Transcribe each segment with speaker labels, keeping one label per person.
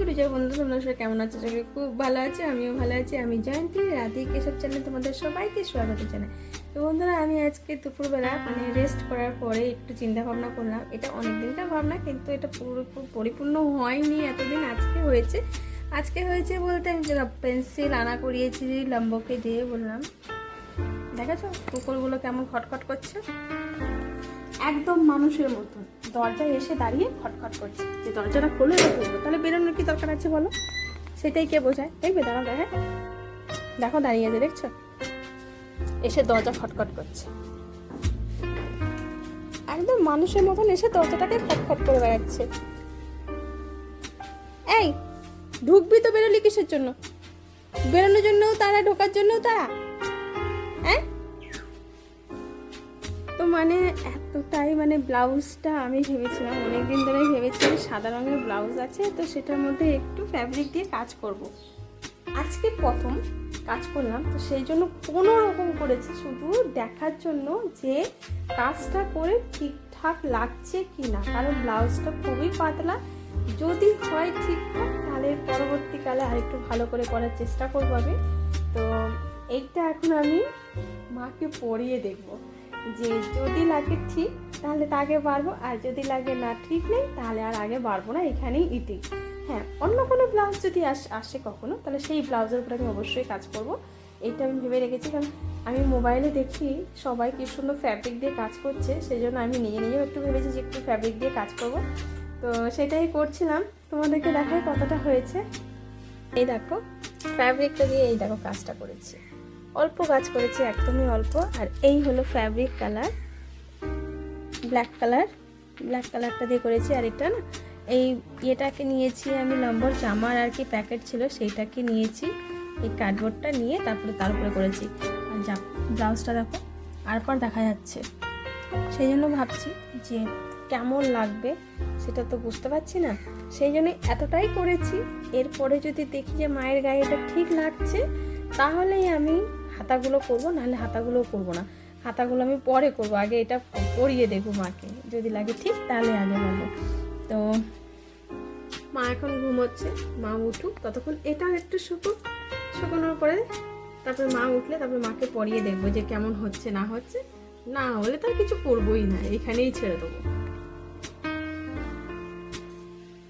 Speaker 1: Good জয় বন্ধু, তোমরা সবাই কেমন আছো? সবাই খুব ভালো আছে, আমিও ভালো আছি। আমি জয়ন্তী, রাধি কেশব চ্যানেলে তোমাদের সবাইকে স্বাগত জানাই। তো বন্ধুরা, আমি আজকে দুপুরবেলা রেস্ট করার পরে একটু চিন্তা ভাবনা করলাম। এটা অনেক দিনকার ভাবনা, কিন্তু এটা পরিপূর্ণ হয়নি এতদিন। আজকে হয়েছে বলতে আমি পেন্সিল আনা করিয়েছি লম্বকে দিয়ে। বললাম দেখেছো কুকুরগুলো কেমন খটখট করছে, একদম মানুষের মতন দরজায় এসে দাঁড়িয়ে খটখট করছে। যে দরজাটা খুলে করবো, তাহলে বেরোনোর কি দরকার আছে বলো? সেটাই কে বোঝায়? দেখবে দাঁড়াও, দেখো দাঁড়িয়ে আছে, দেখছো? এসে দরজা খটখট করছে, একদম মানুষের মতন এসে দরজাটাকে খটখট করে বেড়াচ্ছে। এই ঢুকবি তো, বেরোলি কিসের জন্য? বেরোনোর জন্যও তারা, ঢোকার জন্যও তারা। হ্যাঁ, তো এতটাই ব্লাউজটা আমি ভেবেছিলাম, অনেকদিন ধরে ভেবেছিলাম সাদা রঙের ব্লাউজ আছে, তো সেটার মধ্যে একটু ফ্যাব্রিক দিয়ে কাজ করব। আজকে প্রথম কাজ করলাম, তো সেই জন্য কোনো রকম করেছি, শুধু দেখার জন্য যে কাজটা করে ঠিকঠাক লাগছে কি না। কারণ ব্লাউজটা খুবই পাতলা, যদি হয় ঠিকঠাক তাহলে পরবর্তীকালে আরেকটু ভালো করে করার চেষ্টা করবো আমি। তো এইটা এখন আমি মাকে পরিয়ে দেখবো, যে যদি লাগে ঠিক তাহলে আগে বাড়বো, আর যদি লাগে না ঠিক নেই তাহলে আর আগে বাড়বো না, এখানেই ইতি। হ্যাঁ, অন্য কোনো ব্লাউজ যদি আসে কখনো, তাহলে সেই ব্লাউজের উপরে আমি অবশ্যই কাজ করব। এইটা আমি ভেবে রেখেছি, কারণ আমি মোবাইলে দেখি সবাই কি সুন্দর ফ্যাব্রিক দিয়ে কাজ করছে, সেই জন্য আমি নিজেও একটু ভেবেছি যে একটু ফ্যাব্রিক দিয়ে কাজ করব। তো সেটাই করছিলাম, তোমাদেরকে দেখাই কতটা হয়েছে। এই দেখো ফ্যাব্রিকটা দিয়ে, এই দেখো কাজটা করেছি, অল্প কাজ করেছি, একদমই অল্প। আর এই হলো ফ্যাব্রিক কালার, ব্ল্যাক কালারটা দিয়ে করেছি। আর এটা না, এই ইয়েটাকে নিয়েছি আমি, লম্বর জামার আর কি প্যাকেট ছিল, সেইটাকে নিয়েছি, এই কার্ডবোর্ডটা নিয়ে তারপরে তার উপরে করেছি। আর ব্লাউজটা দেখো আরপর দেখা যাচ্ছে, সেই জন্য ভাবছি যে কেমন লাগবে সেটা তো বুঝতে পারছি না, সেই জন্য এতটাই করেছি। এরপরে যদি দেখি যে মায়ের গায়ে এটা ঠিক লাগছে, তাহলেই আমি হাতাগুলো করব, নাহলে হাতাগুলোও করবো না। হাতাগুলো আমি পরে করব, আগে এটা পরিয়ে দেখবো মাকে, যদি লাগে ঠিক তাহলে আগে বলবো। তো মা এখন ঘুমোচ্ছে, মা উঠুক ততক্ষণ, এটাও একটু শুকোনোর পরে তারপরে মা উঠলে তারপরে মাকে পরিয়ে দেখবো যে কেমন হচ্ছে না হচ্ছে। না হলে তো আর কিছু করবোই না, এখানেই ছেড়ে দেবো।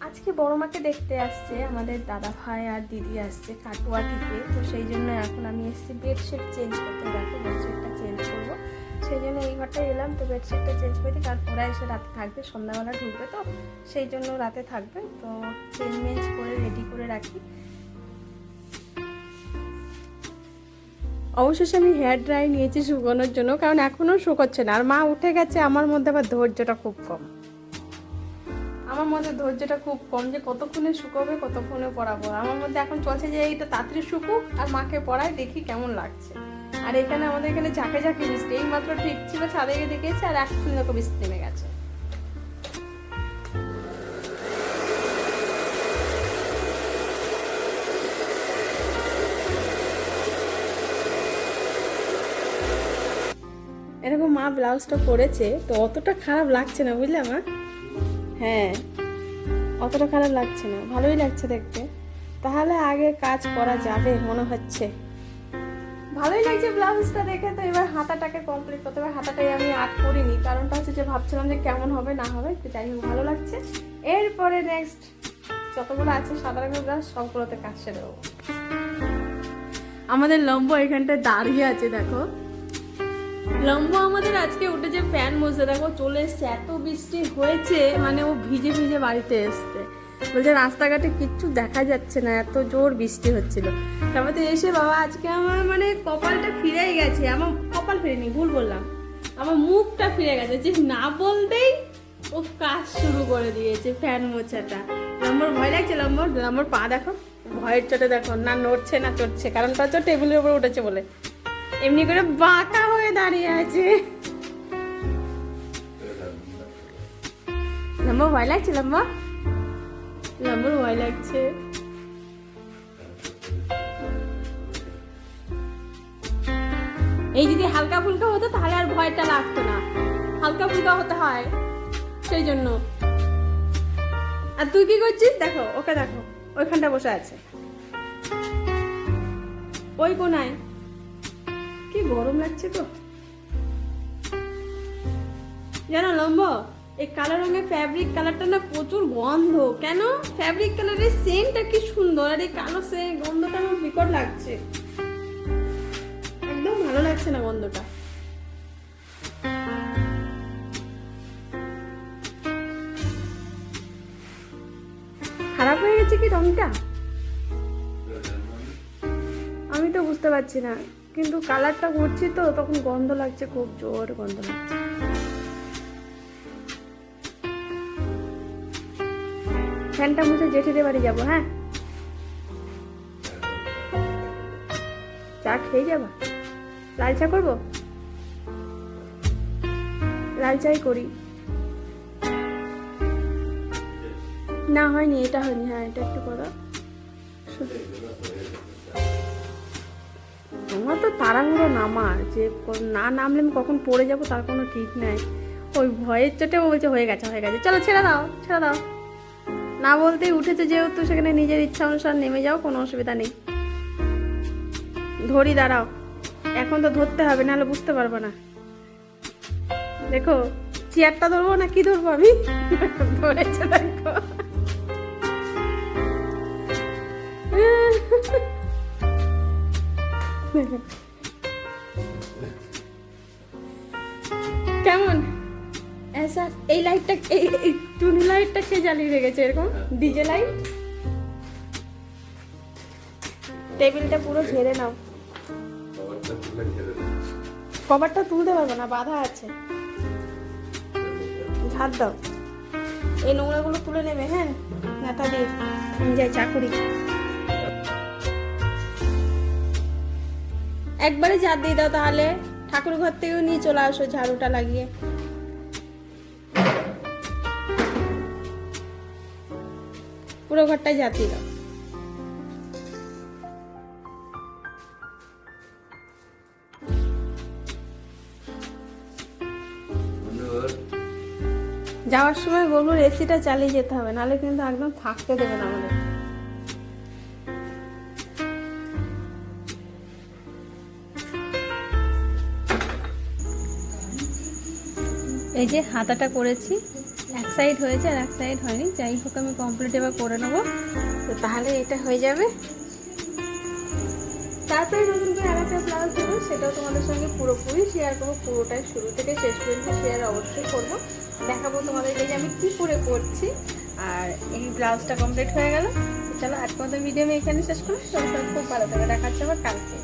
Speaker 1: আজকে বড় মাকে দেখতে আসছে আমাদের দাদা ভাই আর দিদি আসছে কাটোয়া থেকে, তো সেই জন্য এখন আমি এসেছি বেডশিট চেঞ্জ করতে। দেখো বেডশিটটা চেঞ্জ করবো, সেই জন্য এই ঘরটায় এলাম। তো বেডশিটটা চেঞ্জ করে দিই, কারণ ওরা এসে রাতে থাকবে, সন্ধ্যাবেলা ঢুকবে, তো সেই জন্য রাতে থাকবে। তো চেঞ্জ করে রেডি করে রাখি। অবশেষে আমি হেয়ার ড্রাই নিয়েছি শুকানোর জন্য, কারণ এখনও শুকোচ্ছে না। আর মা উঠে গেছে, আমার মধ্যে আবার ধৈর্যটা খুব কম, যে কতক্ষণে শুকোবে, কতক্ষণে পরাবো। আমার মধ্যে এখন চলছে যে এইটা তাড়াতাড়ি শুকুক আর মাকে পড়ায়, দেখি কেমন লাগছে। আর এখানে আমাদের এখানে ঝাঁকে বৃষ্টি, এই মাত্র ঠিক ছিল, ছাদে গিয়ে দেখেছি আর এখন দেখো বৃষ্টি নেমে গেছে। এরকম মা ব্লাউজটা পরেছে, তো অতটা খারাপ লাগছে না, বুঝলে মা? হ্যাঁ, অতটা খারাপ লাগছে না, ভালোই লাগছে দেখতে। তাহলে আগে কাজ করা যাবে মনে হচ্ছে, ভালোই লাগছে ব্লাউজটা দেখে। তো এবার হাতাটাকে কমপ্লিট করতে হবে। হাতাটাই আমি আর্ট করিনি, কারণটা হচ্ছে যে ভাবছিলাম যে কেমন হবে না হবে, তো যাই হোক ভালো লাগছে। এরপরে নেক্সট যতগুলো আছে সাদা রঙের ব্লাউজ সবগুলোতে কাজ সেরে দেবো। আমাদের লম্ব এখানটায় দাঁড়িয়ে আছে, দেখো লম্ব আমাদের আজকে উঠেছে ফ্যান মুছতে, দেখো চলে এসছে। এত বৃষ্টি হয়েছে, ও ভিজে ভিজে বাড়িতে এসছে, বলছে রাস্তাঘাটে কিচ্ছু দেখা যাচ্ছে না, এত জোর বৃষ্টি হচ্ছিল। তারপরে এসে বাবা আজকে আমার কপালটা ফিরেই গেছে। আমার কপাল ফিরেনি, ভুল বললাম, আমার মুখটা ফিরে গেছে, যে না বলতেই ও কাজ শুরু করে দিয়েছে ফ্যান মোছাটা। লম্বর ভয় লাগছে, লম্বর পা দেখো, ভয়ের চোটে দেখো না নড়ছে না চড়ছে, কারণটা হচ্ছে টেবিলের উপরে উঠেছে বলে এমনি করে বাঁকা হয়ে দাঁড়িয়ে আছে। লম্বর ভয় লাগছে, লম্বর ভয় লাগছে। এই যদি হালকা ফুলকা হতো তাহলে আর ভয়টা লাগতো না, হালকা ফুলকা হতে হয় সেই জন্য। আর তুই কি করছিস? দেখো ওকে, দেখো ওইখানটা বসে আছে, ওই কোনায়। কি গরম লাগছে তো জানো লম্ব, এই কালো রঙের ফ্যাব্রিক কালারটা না প্রচুর গন্ধ। কেন? ফ্যাব্রিক কালারের সেন্টটা কি সুন্দর, আর এই কালো গন্ধটা আমার বিকট লাগছে, একদম ভালো লাগছে না গন্ধটা। খারাপ হয়ে গেছে কি রংটা? আমি তো বুঝতে পারছি না, কিন্তু কালারটা করছি তো তখন গন্ধ লাগছে, খুব জোর গন্ধ লাগছে। ফ্যানটা মুছে জেঠিদের বাড়ি যাবো। হ্যাঁ, চা খেয়ে যাবা? লাল চা করবো? লাল চাই করি। না হয়নি, এটা হয়নি। হ্যাঁ, এটা একটু করো। আমার তো তাড়াহুড়ো নামার, যে না নামলে আমি কখন পড়ে যাবো তার কোনো ঠিক নাই। ওই ভয়ের চোটে বলছে হয়ে গেছে হয়ে গেছে, চলো ছেড়ে দাও ছেড়ে দাও। না বলতেই উঠেছে যেহেতু, সেখানে নিজের ইচ্ছা অনুসার নেমে যাও, কোনো অসুবিধা নেই। ধরি, দাঁড়াও, এখন তো ধরতে হবে, নাহলে বুঝতে পারবো না। দেখো চেয়ারটা ধরবো না কি ধরবো আমি, ধরেছে দেখো। কেমন এই লাইটটা, এই টুনি লাইটটা কে জ্বালিয়ে রেখেছে এরকম ডিজে লাইট? টেবিলটা পুরো ঝেড়ে নাও। কভারটা তুলতে পারবো না, বাধা আছে। ঝাড় দাও, এই নোংরাগুলো তুলে নেবে। হ্যাঁ, নেতা দিয়ে আমি যাই চা করি। একবারে ঝাড় দিয়ে দাও, তাহলে ঠাকুর ঘর থেকেও নিয়ে চলে আসো ঝাড়ুটা লাগিয়ে। পুরো ঘরটাই ঝাড় দিয়ে দাও। যাওয়ার সময় বলবো এসিটা চালিয়ে যেতে হবে, নাহলে কিন্তু একদম থাকতে দেবে না আমাদের। এই যে হাতাটা করেছি, এক সাইড হয়েছে আর এক সাইড হয়নি, যাই হোক আমি কমপ্লিট এবার করে নেবো, তো তাহলে এটা হয়ে যাবে। তারপরে নতুন করে আরেকটা ব্লাউজ দেবো, সেটাও তোমাদের সঙ্গে পুরোপুরি শেয়ার করবো, পুরোটাই শুরু থেকে শেষ পর্যন্ত শেয়ার অবশ্যই করবো, দেখাবো তোমাদেরকে যে আমি কী করে করছি। আর এই ব্লাউজটা কমপ্লিট হয়ে গেল। চলো আজকের মতো ভিডিও আমি এখানে শেষ করি। সবাই খুব ভালো থাকবে, দেখাচ্ছে আবার কালকে।